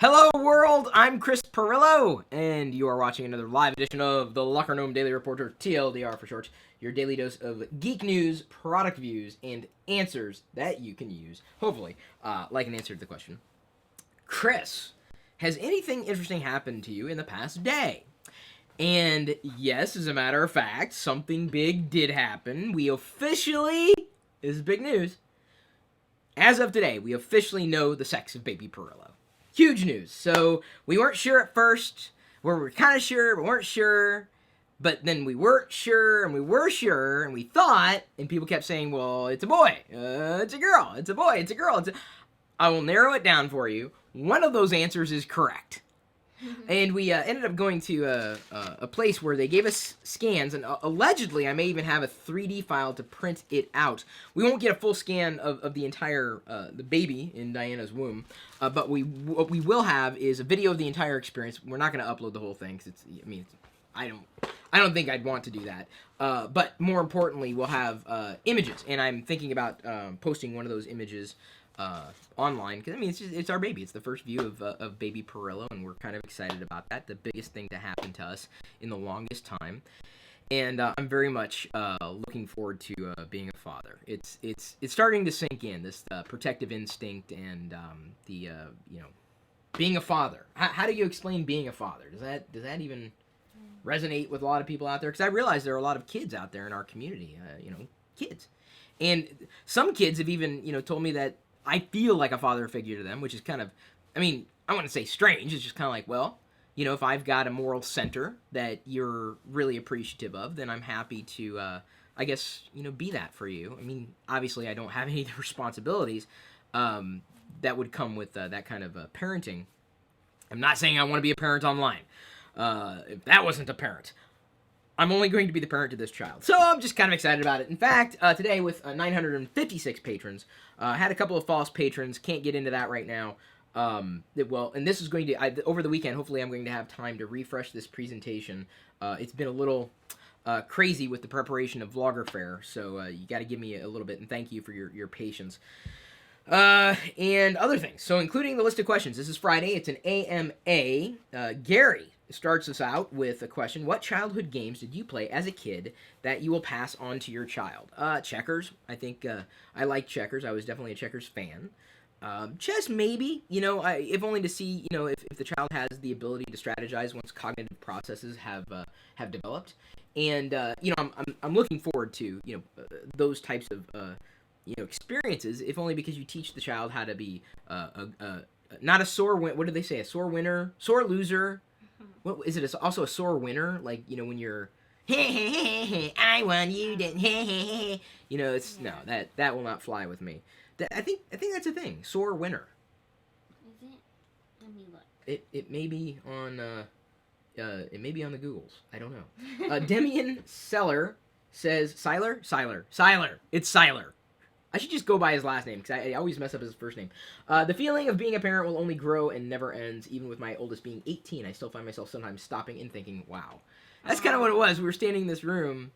Hello world, I'm Chris Perillo, and you are watching another live edition of the LockerGnome Daily Reporter, TLDR for short, your daily dose of geek news, product views, and answers that you can use, hopefully, like an answer to the question. Chris, has anything interesting happened to you in the past day? And yes, as a matter of fact, something big did happen. We officially, this is big news, as of today, we officially know the sex of baby Pirillo. Huge news. So we weren't sure at first. We were kind of sure, but weren't sure. But then we weren't sure, and we were sure, and we thought, and people kept saying, well, it's a boy, it's a girl, it's a boy, it's a girl. I will narrow it down for you. One of those answers is correct. And we ended up going to a place where they gave us scans, and allegedly I may even have a 3D file to print it out. We won't get a full scan of the entire the baby in Diana's womb, but what we will have is a video of the entire experience. We're not going to upload the whole thing because I don't think I'd want to do that. But more importantly, we'll have images, and I'm thinking about posting one of those images online, because it's our baby. It's the first view of baby Pirillo, and we're kind of excited about that. The biggest thing to happen to us in the longest time, and I'm very much looking forward to being a father. It's starting to sink in, this protective instinct and being a father. How do you explain being a father? Does that even resonate with a lot of people out there? Because I realize there are a lot of kids out there in our community, kids, and some kids have even told me that I feel like a father figure to them, which is kind of, I wouldn't say strange. It's just kind of like, well, if I've got a moral center that you're really appreciative of, then I'm happy to, I guess, be that for you. Obviously, I don't have any of the responsibilities that would come with that kind of parenting. I'm not saying I want to be a parent online. If that wasn't a parent, I'm only going to be the parent to this child. So I'm just kind of excited about it. In fact, today with 956 patrons, had a couple of false patrons. Can't get into that right now. And this is going to, over the weekend, hopefully I'm going to have time to refresh this presentation. It's been a little crazy with the preparation of Vlogger Fair, so you got to give me a little bit, and thank you for your patience. And other things. So including the list of questions. This is Friday. It's an AMA. Gary starts us out with a question. What childhood games did you play as a kid that you will pass on to your child? Checkers. I think I like checkers. I was definitely a checkers fan. Chess, maybe. If only to see, if the child has the ability to strategize once cognitive processes have developed. And I'm looking forward to those types of experiences, if only because you teach the child how to be not a sore win. What do they say? A sore winner, sore loser. What is it? Also a sore winner, like when you're, I won, you didn't. It's no, that will not fly with me. I think that's a thing. Sore winner. Is it? Let me look. It may be on the Googles. I don't know. Demian Seller says Siler. It's Siler. I should just go by his last name, because I always mess up his first name. The feeling of being a parent will only grow and never ends. Even with my oldest being 18, I still find myself sometimes stopping and thinking, wow. That's kind of what it was. We were standing in this room.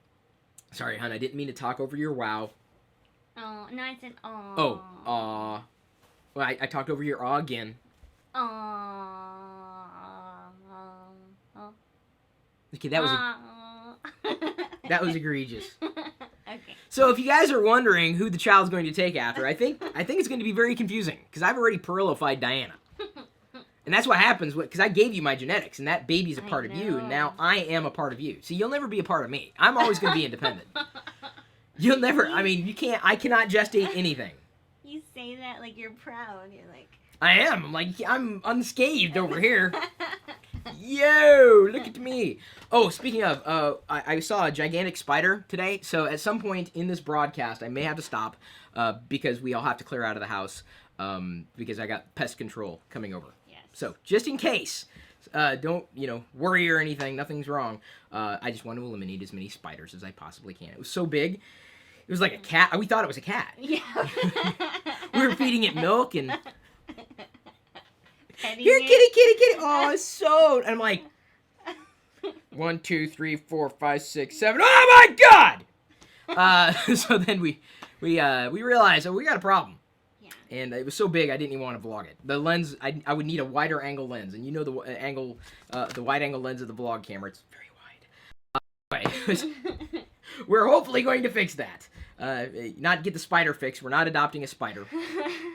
Sorry, hon, I didn't mean to talk over your wow. Oh, no, I said aw. Oh, aw. Well, I talked over your aw again. Aw. Okay, that was egregious. Okay. So if you guys are wondering who the child's going to take after, I think it's going to be very confusing, because I've already Perillo-fied Diana. And that's what happens, because I gave you my genetics, and that baby's a part of you, and now I am a part of you. So you'll never be a part of me. I'm always going to be independent. You'll never, I cannot gestate anything. You say that like you're proud. You're like... I am. I'm unscathed over here. Yo, look at me. Oh, speaking of, I saw a gigantic spider today, so at some point in this broadcast, I may have to stop, because we all have to clear out of the house, because I got pest control coming over. Yes. So, just in case, don't, worry or anything, nothing's wrong. I just want to eliminate as many spiders as I possibly can. It was so big, it was like a cat. We thought it was a cat. Yeah. We were feeding it milk, and... Here, kitty. Oh, it's so... And I'm like... 1, 2, 3, 4, 5, 6, 7... Oh, my God! So then we realized, we got a problem. Yeah. And it was so big I didn't even want to vlog it. The lens, I would need a wider angle lens, and you know the wide angle lens of the vlog camera, it's very wide. Anyway, we're hopefully going to fix that. Not get the spider fixed. We're not adopting a spider.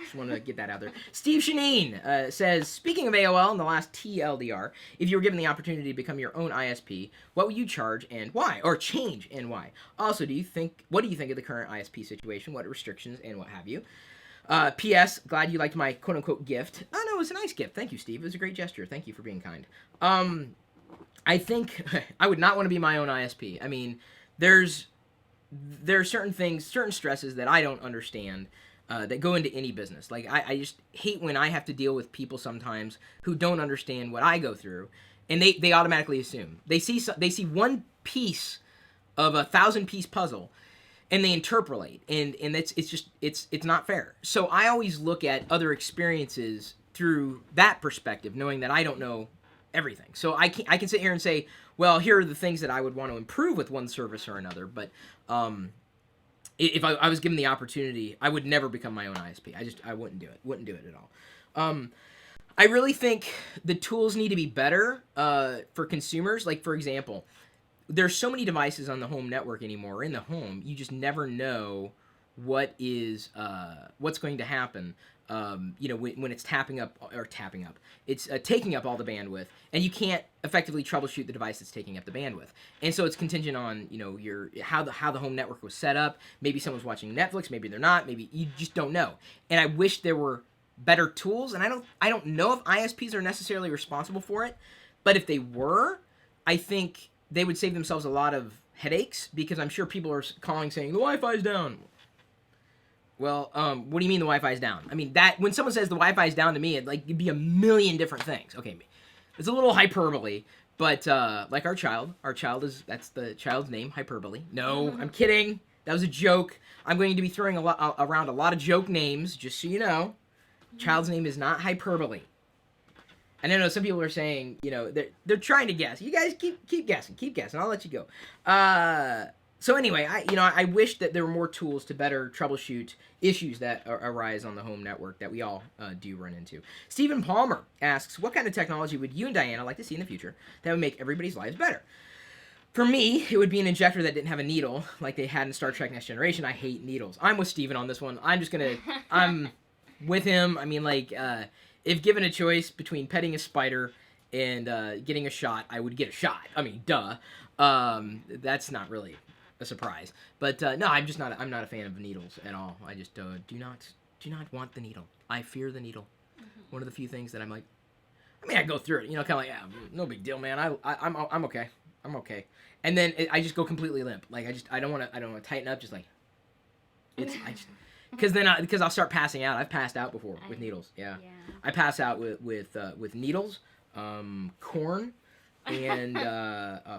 Just want to get that out there. Steve Shaneen says, speaking of AOL in the last TLDR, if you were given the opportunity to become your own ISP, what would you charge and why? Or change and why? Also, what do you think of the current ISP situation? What restrictions and what have you? P.S. Glad you liked my quote-unquote gift. Oh, no, it was a nice gift. Thank you, Steve. It was a great gesture. Thank you for being kind. I think I would not want to be my own ISP. I mean, there are certain things, certain stresses that I don't understand that go into any business. Like, I just hate when I have to deal with people sometimes who don't understand what I go through, and they automatically assume. They see one piece of a 1,000-piece puzzle, and they interpolate, and it's not fair. So I always look at other experiences through that perspective, knowing that I don't know everything. So I can sit here and say, well, here are the things that I would want to improve with one service or another. But if I was given the opportunity, I would never become my own ISP. I wouldn't do it. Wouldn't do it at all. I really think the tools need to be better for consumers. Like, for example, there's so many devices on the home network anymore. In the home, you just never know what's going to happen. When it's taking up all the bandwidth, and you can't effectively troubleshoot the device that's taking up the bandwidth. And so it's contingent on how the home network was set up. Maybe someone's watching Netflix, maybe they're not. Maybe you just don't know. And I wish there were better tools. And I don't know if ISPs are necessarily responsible for it, but if they were, I think they would save themselves a lot of headaches, because I'm sure people are calling saying the Wi-Fi's down. Well, what do you mean the Wi-Fi's down? I mean, that when someone says the Wi-Fi's down to me, it'd be a million different things. Okay, it's a little hyperbole, but like our child that's the child's name, Hyperbole. No, I'm kidding. That was a joke. I'm going to be throwing around a lot of joke names, just so you know. Child's name is not Hyperbole. And I know some people are saying, they're trying to guess. You guys keep guessing. I'll let you go. So anyway, I wish that there were more tools to better troubleshoot issues that arise on the home network that we all do run into. Stephen Palmer asks, what kind of technology would you and Diana like to see in the future that would make everybody's lives better? For me, it would be an injector that didn't have a needle like they had in Star Trek Next Generation. I hate needles. I'm with Stephen on this one. I'm with him. I mean, if given a choice between petting a spider and getting a shot, I would get a shot. I mean, duh. That's not really a surprise. But no, I'm not a fan of needles at all. I just do not want the needle. I fear the needle. Mm-hmm. One of the few things that I'm like, I go through it, kind of like, yeah, no big deal, man. I'm okay. I'm okay. And then I just go completely limp. Like I don't want to tighten up. Just like because I'll start passing out. I've passed out before with needles. Yeah. I pass out with needles, corn, and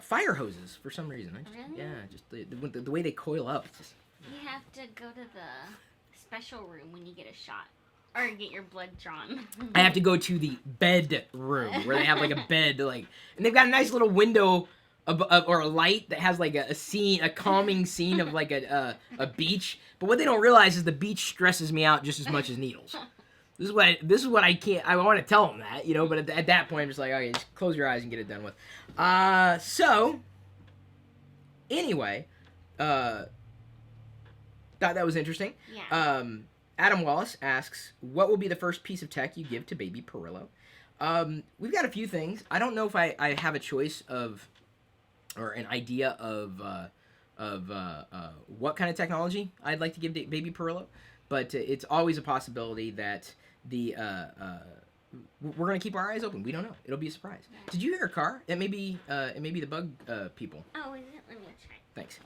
fire hoses for some reason. Really? Yeah, just the way they coil up. It's just... You have to go to the special room when you get a shot. Or get your blood drawn. I have to go to the bed room where they have like a bed, and they've got a nice little window or a light that has like a calming scene of like a beach. But what they don't realize is the beach stresses me out just as much as needles. This is what I can't. I want to tell them that, But at that point, I'm just like, okay, just close your eyes and get it done with. So anyway, thought that was interesting. Yeah. Adam Wallace asks, what will be the first piece of tech you give to baby Pirillo? We've got a few things. I don't know if I have a choice or an idea of what kind of technology I'd like to give to baby Pirillo, but it's always a possibility that we're going to keep our eyes open. We don't know. It'll be a surprise. Yeah. Did you hear a car? It may be the bug people. Oh, is it? Let me check. Thanks.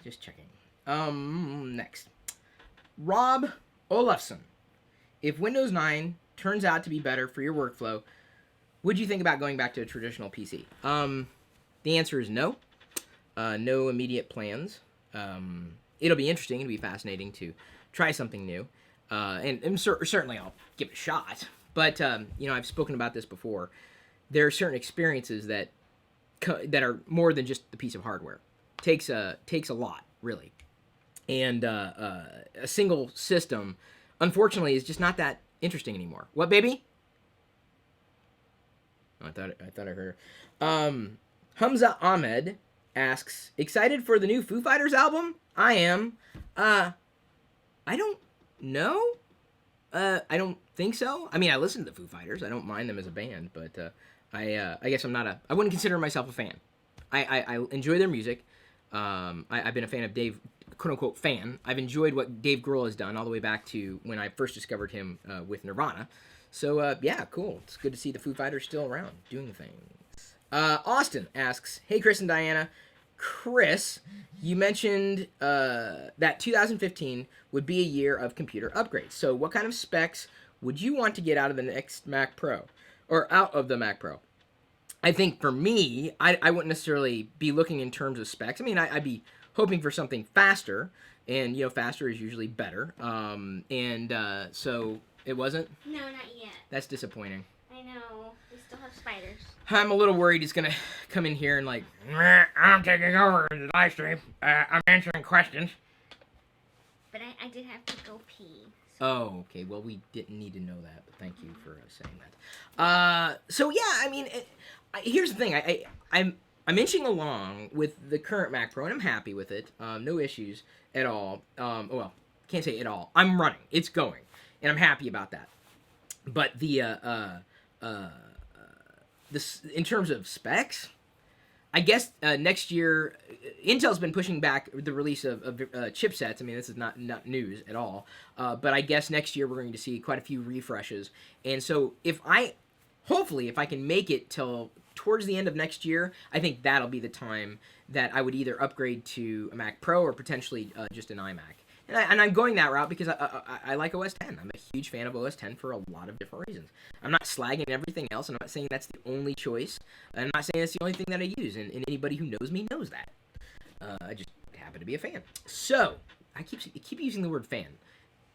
Just checking. Next. Rob Olafson. If Windows 9 turns out to be better for your workflow, would you think about going back to a traditional PC? The answer is no. No immediate plans. It'll be interesting. It'll be fascinating to try something new. And certainly I'll give it a shot. But, I've spoken about this before. There are certain experiences that are more than just the piece of hardware. Takes a lot, really. and a single system, unfortunately, is just not that interesting anymore. What, baby? Oh, I thought I heard her. Hamza Ahmed asks, excited for the new Foo Fighters album? I am. I don't know. I don't think so. I mean, I listen to the Foo Fighters. I don't mind them as a band, but I guess I wouldn't consider myself a fan. I enjoy their music. I've been a fan of Dave, quote unquote fan. I've enjoyed what Dave Grohl has done all the way back to when I first discovered him with Nirvana. So yeah, cool. It's good to see the Foo Fighters still around doing things. Austin asks, hey Chris and Diana. Chris, you mentioned that 2015 would be a year of computer upgrades. So what kind of specs would you want to get out of the next Mac Pro? Or out of the Mac Pro? I think for me, I wouldn't necessarily be looking in terms of specs. I mean, I'd be hoping for something faster. And, faster is usually better. So it wasn't? No, not yet. That's disappointing. I know. We still have spiders. I'm a little worried he's going to come in here and I'm taking over the live stream. I'm answering questions. But I did have to go pee. So. Oh, okay. Well, we didn't need to know that, but thank you for saying that. So, yeah, I mean, here's the thing. I'm inching along with the current Mac Pro, and I'm happy with it. No issues at all. Well, can't say at all. I'm running. It's going, and I'm happy about that. But this in terms of specs, I guess next year, Intel's been pushing back the release of chipsets. I mean, this is not news at all. But I guess next year we're going to see quite a few refreshes. And so hopefully, if I can make it till towards the end of next year, I think that'll be the time that I would either upgrade to a Mac Pro or potentially just an iMac. And I'm going that route because I like OS X. I'm a huge fan of OS X for a lot of different reasons. I'm not slagging everything else. I'm not saying that's the only choice. I'm not saying that's the only thing that I use. And anybody who knows me knows that. I just happen to be a fan. So I keep using the word fan.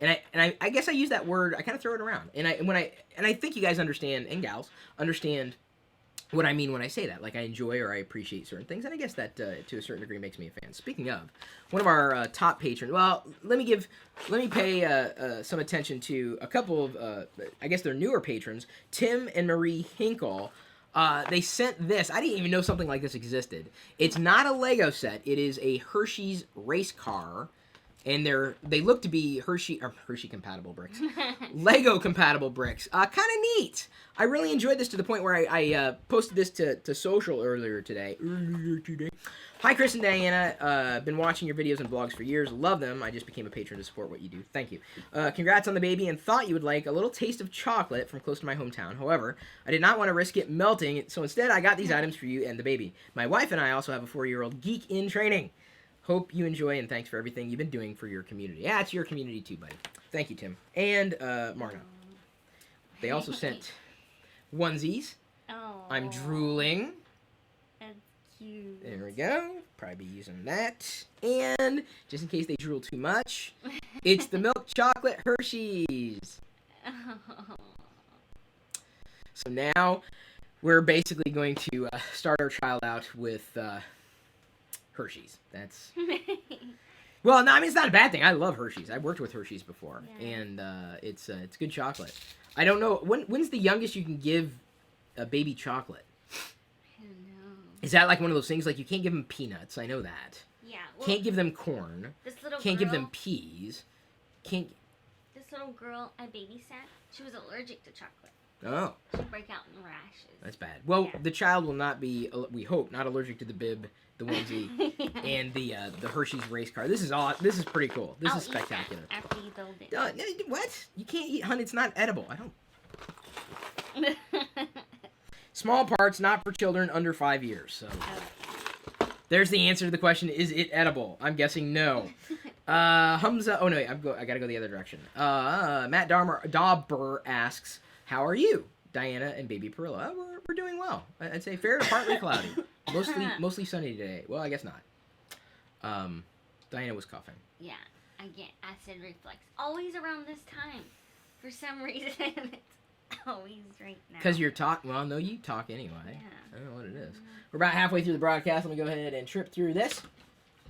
And I guess I use that word. I kind of throw it around. And I think you guys understand, and gals understand what I mean when I say that. Like, I enjoy or I appreciate certain things, and I guess that to a certain degree makes me a fan. Speaking of, one of our top patrons. Well, let me pay some attention to a couple of I guess they're newer patrons, Tim and Marie Hinkle. They sent this. I didn't even know something like this existed. It's not a Lego set. It is a Hershey's race car. And they look to be Hershey compatible bricks, Lego compatible bricks. Kind of neat. I really enjoyed this to the point where I posted this to social earlier today. Hi, Chris and Diana. Been watching your videos and vlogs for years. Love them. I just became a patron to support what you do. Thank you. Congrats on the baby, and thought you would like a little taste of chocolate from close to my hometown. However, I did not want to risk it melting, so instead I got these items for you and the baby. My wife and I also have a 4-year-old geek in training. Hope you enjoy, and thanks for everything you've been doing for your community. Yeah, it's your community too, buddy. Thank you, Tim. And Marna. They also sent onesies. Oh. I'm drooling. That's cute. There we go. Probably be using that. And just in case they drool too much, it's the milk chocolate Hershey's. Oh. So now we're basically going to start our child out with Hershey's. That's well, no, I mean, it's not a bad thing. I love Hershey's. I've worked with Hershey's before, yeah. And it's good chocolate. I don't know when's the youngest you can give a baby chocolate. I don't know. Is that like one of those things like you can't give them peanuts? I know that. Yeah. Well, can't give them corn. Can't give them peas. Can't. This little girl I babysat, she was allergic to chocolate. Oh. She'd break out in rashes. That's bad. Well, yeah. The child will not be, we hope, not allergic to the bib, the onesie, and the Hershey's race car. This is pretty cool. This is spectacular. Eat that after you build it. What? You can't eat, honey. It's not edible. I don't. Small parts, not for children under 5 years. So there's the answer to the question: is it edible? I'm guessing no. Hamza. Oh no, I gotta go the other direction. Matt Dauber asks, "How are you, Diana and baby Pirillo?" We're doing well. I'd say fair to partly cloudy. Mostly sunny today. Well, I guess not. Diana was coughing. Yeah, I get acid reflux. Always around this time. For some reason, it's always right now. Because you're talking. Well, no, you talk anyway. Yeah. I don't know what it is. We're about halfway through the broadcast. Let me go ahead and trip through this.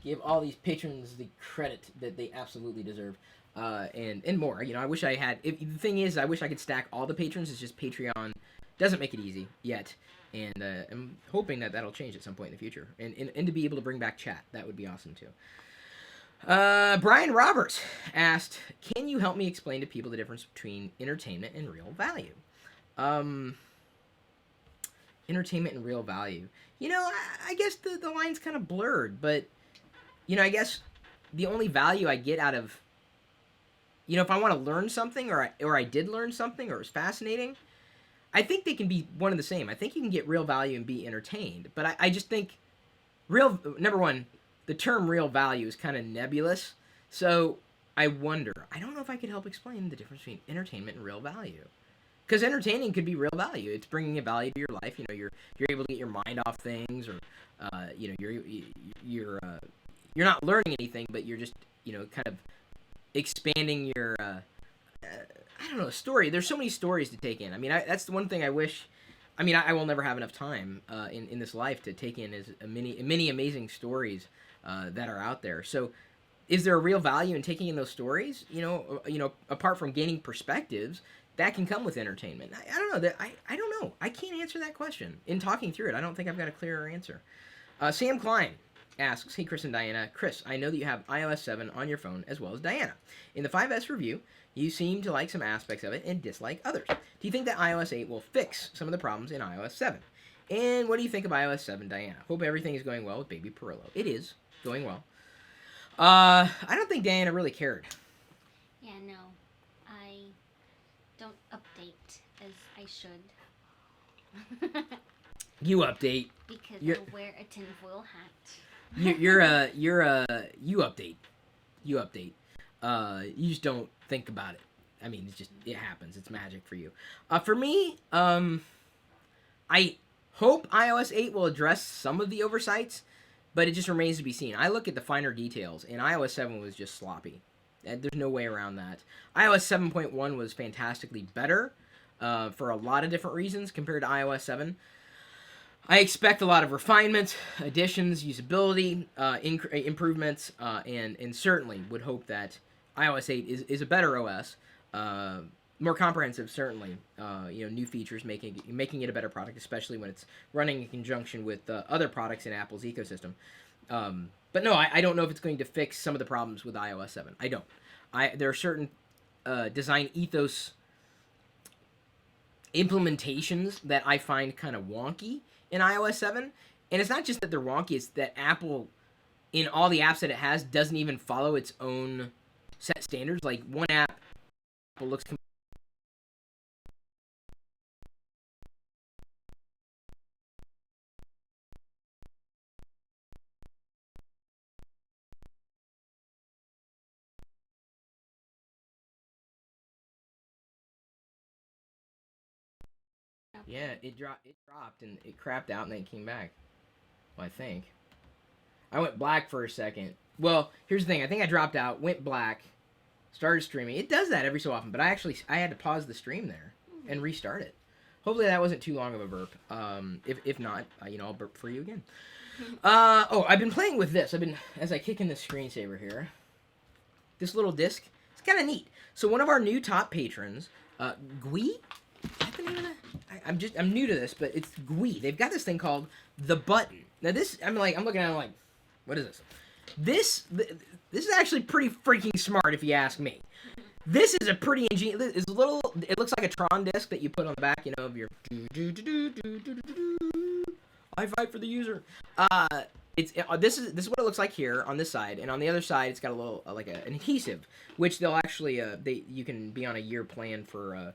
give all these patrons the credit that they absolutely deserve, and more. You know, I wish I had. The thing is, I wish I could stack all the patrons. It's just Patreon doesn't make it easy yet, and I'm hoping that that'll change at some point in the future. And to be able to bring back chat, that would be awesome too. Brian Roberts asked, "Can you help me explain to people the difference between entertainment and real value?" Entertainment and real value. You know, I guess the line's kind of blurred, but, you know, I guess the only value I get out of, you know, if I want to learn something, or I did learn something, or it's fascinating, I think they can be one and the same. I think you can get real value and be entertained, but I just think number one, the term real value is kind of nebulous, so I wonder, I don't know if I could help explain the difference between entertainment and real value. Because entertaining could be real value. It's bringing a value to your life. You know, you're able to get your mind off things, or you know, you're not learning anything, but you're just, you know, kind of expanding your I don't know, story. There's so many stories to take in. I mean, that's the one thing I wish. I mean, I will never have enough time in this life to take in as many amazing stories that are out there. So, is there a real value in taking in those stories? You know, apart from gaining perspectives, that can come with entertainment. I don't know. I don't know. I can't answer that question. In talking through it, I don't think I've got a clearer answer. Sam Klein asks, "Hey, Chris and Diana. Chris, I know that you have iOS 7 on your phone as well as Diana. In the 5S review, you seem to like some aspects of it and dislike others. Do you think that iOS 8 will fix some of the problems in iOS 7? And what do you think of iOS 7, Diana? Hope everything is going well with baby Pirillo." It is going well. I don't think Diana really cared. Yeah, no. I don't update as I should. You update. Because I wear a tinfoil hat. You update. You update. You just don't think about it. I mean, it happens. It's magic for you. For me, I hope iOS 8 will address some of the oversights, but it just remains to be seen. I look at the finer details, and iOS 7 was just sloppy. There's no way around that. iOS 7.1 was fantastically better for a lot of different reasons compared to iOS 7. I expect a lot of refinement, additions, usability, improvements, and certainly would hope that iOS 8 is a better OS, more comprehensive, certainly. New features making it a better product, especially when it's running in conjunction with other products in Apple's ecosystem. But no, I don't know if it's going to fix some of the problems with iOS 7. I don't. There are certain design ethos implementations that I find kind of wonky in iOS 7. And it's not just that they're wonky, it's that Apple, in all the apps that it has, doesn't even follow its own set standards. Like, one app looks yeah, it dropped and it crapped out and then it came back. Well, I think I went black for a second. Well, here's the thing. I think I dropped out, went black, started streaming. It does that every so often, but I had to pause the stream there and restart it. Hopefully that wasn't too long of a burp. If not, I'll burp for you again. I've been playing with this. As I kick in the screensaver here, this little disc. It's kind of neat. So one of our new top patrons, Gui. I'm new to this, but it's Gui. They've got this thing called the Button. Now this, I'm looking at it like, what is this? This is actually pretty freaking smart, if you ask me. This is a pretty ingenious. It's a little. It looks like a Tron disc that you put on the back, of your. I fight for the user. This is what it looks like here on this side, and on the other side, it's got a little an adhesive, which they'll actually you can be on a year plan for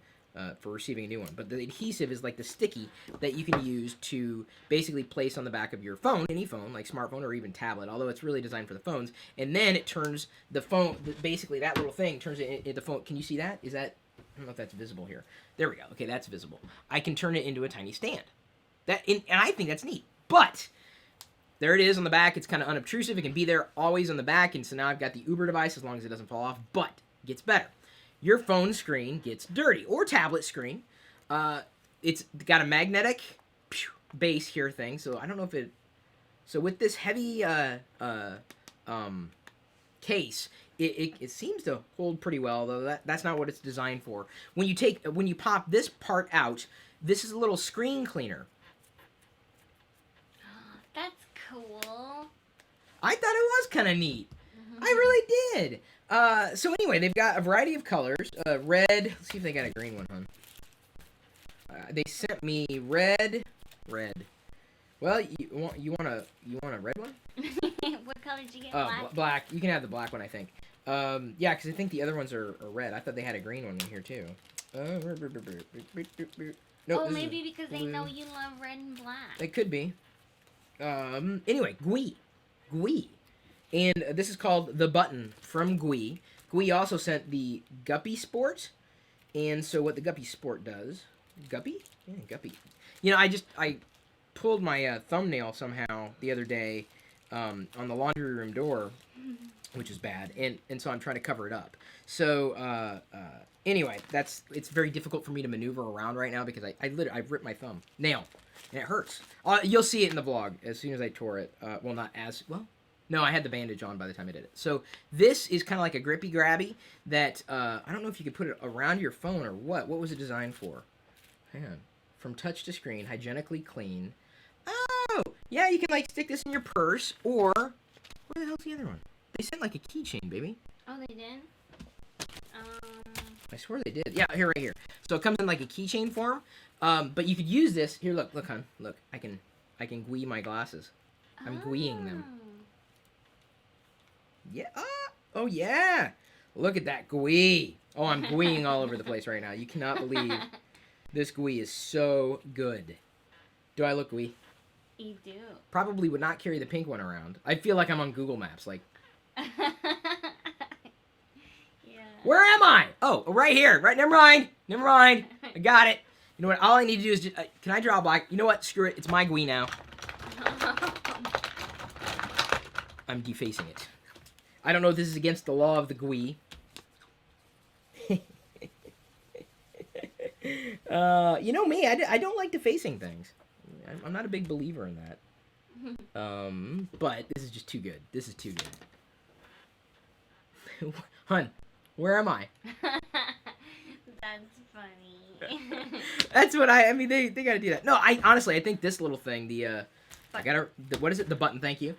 receiving a new one. But the adhesive is like the sticky that you can use to basically place on the back of your phone, any phone, like smartphone or even tablet, although it's really designed for the phones. And then it turns the phone, basically that little thing turns it into the phone. Can you see that? I don't know if that's visible here. There we go. Okay, that's visible. I can turn it into a tiny stand. And I think that's neat. But there it is on the back. It's kind of unobtrusive. It can be there always on the back. And so now I've got the Uber device as long as it doesn't fall off. But it gets better. Your phone screen gets dirty, or tablet screen. It's got a magnetic base here thing, so I don't know if it. So with this heavy case, it seems to hold pretty well, though that's not what it's designed for. When you pop this part out, this is a little screen cleaner. That's cool. I thought it was kind of neat. I really did. So anyway, they've got a variety of colors. Red. Let's see if they got a green one, hon. They sent me red. Well, you want a red one? What color did you get? Black. Black. You can have the black one, I think. Yeah, because I think the other ones are red. I thought they had a green one in here too. No, maybe because they know you love red and black. It could be. Anyway, Gui. And this is called The Button from Gui. Gui also sent the Guppy Sport. And so what the Guppy Sport does... Guppy? Yeah, Guppy. You know, I pulled my thumbnail somehow the other day on the laundry room door, which is bad. And so I'm trying to cover it up. So, anyway, it's very difficult for me to maneuver around right now because I've ripped my thumbnail. And it hurts. You'll see it in the vlog as soon as I tore it. Well, not as... Well... No, I had the bandage on by the time I did it. So this is kind of like a grippy grabby that, I don't know if you could put it around your phone or what. What was it designed for? Hang on. From touch to screen, hygienically clean. Oh! Yeah, you can like stick this in your purse or... Where the hell's the other one? They sent like a keychain, baby. Oh, they did? I swear they did. Yeah, right here. So it comes in like a keychain form. But you could use this. Here, look, hon. Look, I can Gui my glasses. I'm Guiing them. Yeah. Oh, yeah. Look at that Gui. Oh, I'm Guiing all over the place right now. You cannot believe this Gui is so good. Do I look Gui? You do. Probably would not carry the pink one around. I feel like I'm on Google Maps. Like, yeah. Where am I? Oh, right here. Right. Never mind. I got it. You know what? All I need to do is just... can I draw black? You know what? Screw it. It's my Gui now. I'm defacing it. I don't know if this is against the law of the Gui. You know me, I don't like defacing things. I'm not a big believer in that. But this is just too good. This is too good. Hun, where am I? That's funny. That's what I mean, they gotta do that. No, honestly, I think this little thing, what is it? The button, thank you.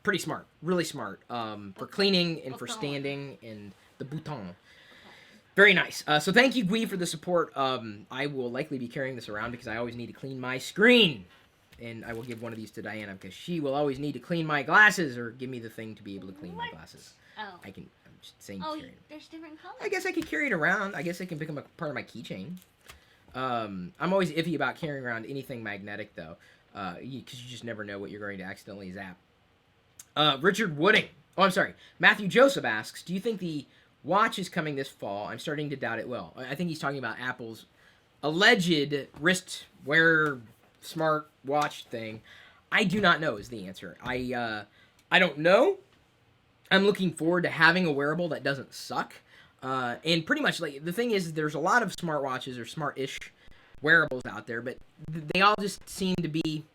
Pretty smart, really smart, for cleaning and for standing, and the bouton. Very nice. So thank you, Gui, for the support. I will likely be carrying this around because I always need to clean my screen. And I will give one of these to Diana because she will always need to clean my glasses or give me the thing to be able to clean my glasses. Oh. I'm just saying. Oh, there's different colors. I guess I could carry it around. I guess it can become a part of my keychain. I'm always iffy about carrying around anything magnetic, though, because you just never know what you're going to accidentally zap. Richard Wooding. Oh, I'm sorry. Matthew Joseph asks, do you think the watch is coming this fall? I'm starting to doubt it will. I think he's talking about Apple's alleged wrist wear smart watch thing. I do not know is the answer. I don't know. I'm looking forward to having a wearable that doesn't suck. And pretty much, like, the thing is, there's a lot of smartwatches or smart-ish wearables out there, but they all just seem to be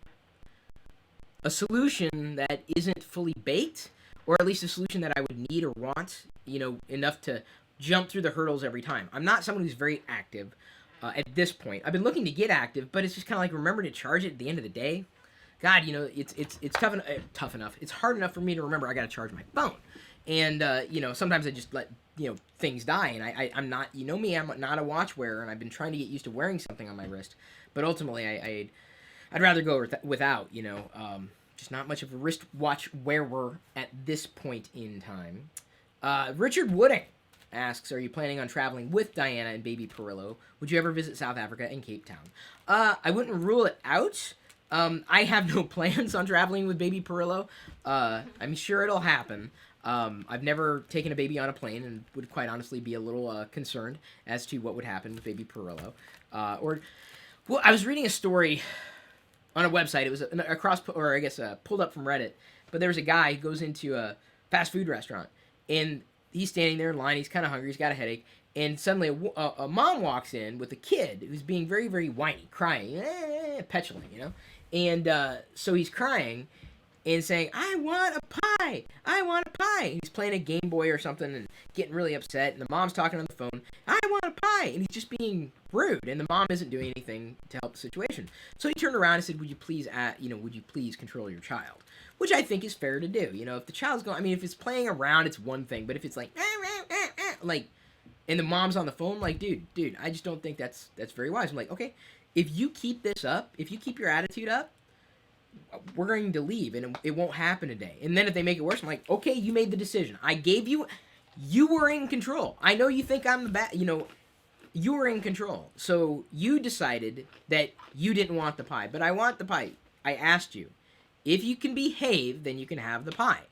a solution that isn't fully baked, or at least a solution that I would need or want, enough to jump through the hurdles every time. I'm not someone who's very active at this point. I've been looking to get active, but it's just kind of like, remember to charge it at the end of the day. God, it's tough enough. It's hard enough for me to remember I got to charge my phone. And, sometimes I just let, things die. And I'm not, me, I'm not a watch wearer, and I've been trying to get used to wearing something on my wrist. But ultimately, I'd rather go without, just not much of a wristwatch wearer at this point in time. Richard Wooding asks, are you planning on traveling with Diana and baby Pirillo? Would you ever visit South Africa and Cape Town? I wouldn't rule it out. I have no plans on traveling with baby Pirillo. I'm sure it'll happen. I've never taken a baby on a plane and would quite honestly be a little concerned as to what would happen with baby Pirillo. I was reading a story on a website. It was pulled up from Reddit. But there was a guy who goes into a fast food restaurant, and he's standing there in line. He's kind of hungry. He's got a headache. And suddenly a mom walks in with a kid who's being very, very whiny, crying, petulant, And so he's crying and saying, I want a pie. I want a pie. And he's playing a Game Boy or something and getting really upset. And the mom's talking on the phone. I want a pie. And he's just being rude. And the mom isn't doing anything to help the situation. So he turned around and said, would you please control your child? Which I think is fair to do. If the child's going, if it's playing around, it's one thing. But if it's like, and the mom's on the phone, like, dude, I just don't think that's very wise. I'm like, okay, if you keep this up, if you keep your attitude up, we're going to leave, and it won't happen today. And then if they make it worse, I'm like, okay, you made the decision. I gave you were in control. I know you think I'm the bad, you were in control. So you decided that you didn't want the pie, but I want the pie. I asked you. If you can behave, then you can have the pie.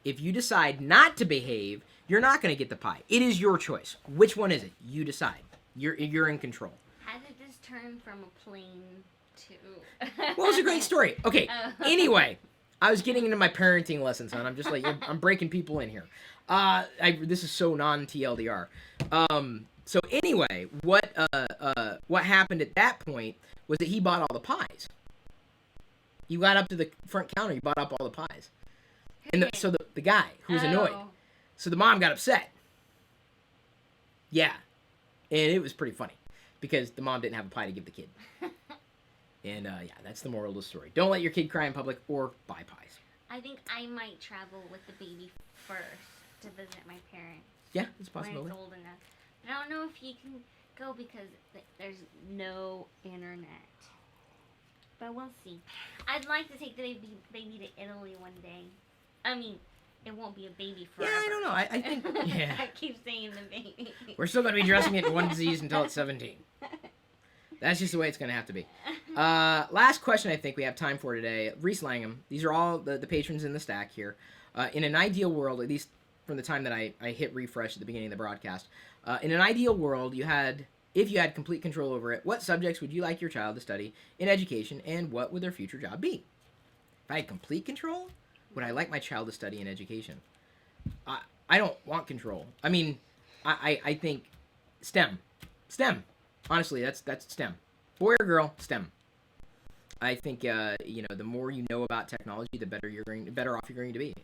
If you decide not to behave, you're not going to get the pie. It is your choice. Which one is it? You decide. You're in control. How did this turn from a plane to... Well, it's a great story. Okay, anyway, I was getting into my parenting lessons, and I'm just like, I'm breaking people in here. This is so non-TLDR. So anyway, what happened at that point was that he bought all the pies. He got up to the front counter, he bought up all the pies. And so the guy who was annoyed. So the mom got upset. Yeah. And it was pretty funny because the mom didn't have a pie to give the kid. And yeah, that's the moral of the story. Don't let your kid cry in public or buy pies. I think I might travel with the baby first to visit my parents. Yeah, it's possible. When it's old enough. But I don't know if he can go because there's no internet. But we'll see. I'd like to take the baby to Italy one day. I mean, it won't be a baby forever. Yeah, I don't know. I think, yeah. I keep saying the baby. We're still going to be dressing it in one disease until it's 17. That's just the way it's going to have to be. Last question I think we have time for today. Reese Langham. These are all the patrons in the stack here. In an ideal world, at least from the time that I hit refresh at the beginning of the broadcast, in an ideal world, if you had complete control over it, what subjects would you like your child to study in education, and what would their future job be? If I had complete control, would I like my child to study in education? I don't want control. I mean, I think STEM. Honestly, that's STEM. Boy or girl, STEM. I think the more you know about technology, the better off you're going to be.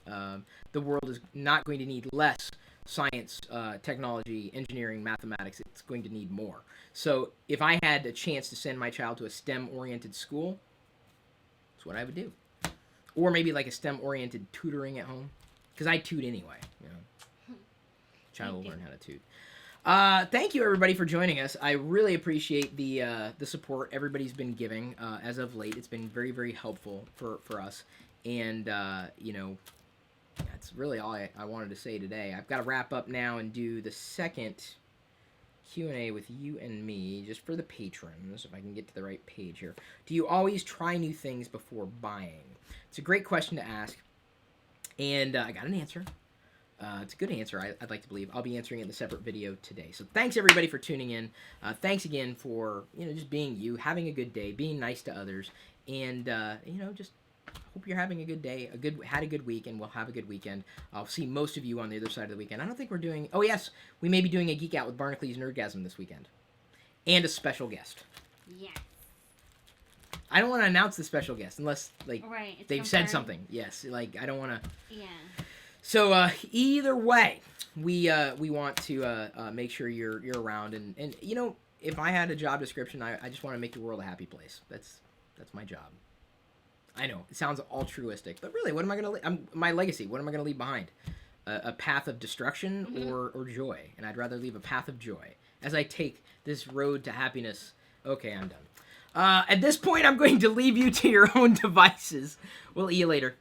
The world is not going to need less science, technology, engineering, mathematics. It's going to need more. So if I had a chance to send my child to a STEM-oriented school, that's what I would do. Or maybe like a STEM-oriented tutoring at home, because I toot anyway. Child will learn how to toot. Thank you everybody for joining us. I really appreciate the support everybody's been giving as of late. It's been very, very helpful for us, and that's really all I wanted to say today. I've got to wrap up now and do the second Q&A with you and me, just for the patrons, if I can get to the right page here. Do you always try new things before buying? It's a great question to ask, and I got an answer. It's a good answer, I'd like to believe. I'll be answering it in a separate video today. So thanks everybody for tuning in. Thanks again for just being you, having a good day, being nice to others, and just hope you're having a good day, had a good week, and we'll have a good weekend. I'll see most of you on the other side of the weekend. I don't think we're doing... Oh yes, we may be doing a Geek Out with Barnacules Nerdgasm this weekend, and a special guest. Yes. I don't want to announce the special guest unless they've confirmed. said something. Yes, I don't want to. Yeah. So either way, we want to make sure you're around, and if I had a job description, I just want to make the world a happy place. That's my job. I know it sounds altruistic, but really, what am I gonna? My legacy. What am I gonna leave behind? A path of destruction or joy? And I'd rather leave a path of joy as I take this road to happiness. Okay, I'm done. At this point, I'm going to leave you to your own devices. We'll see you later.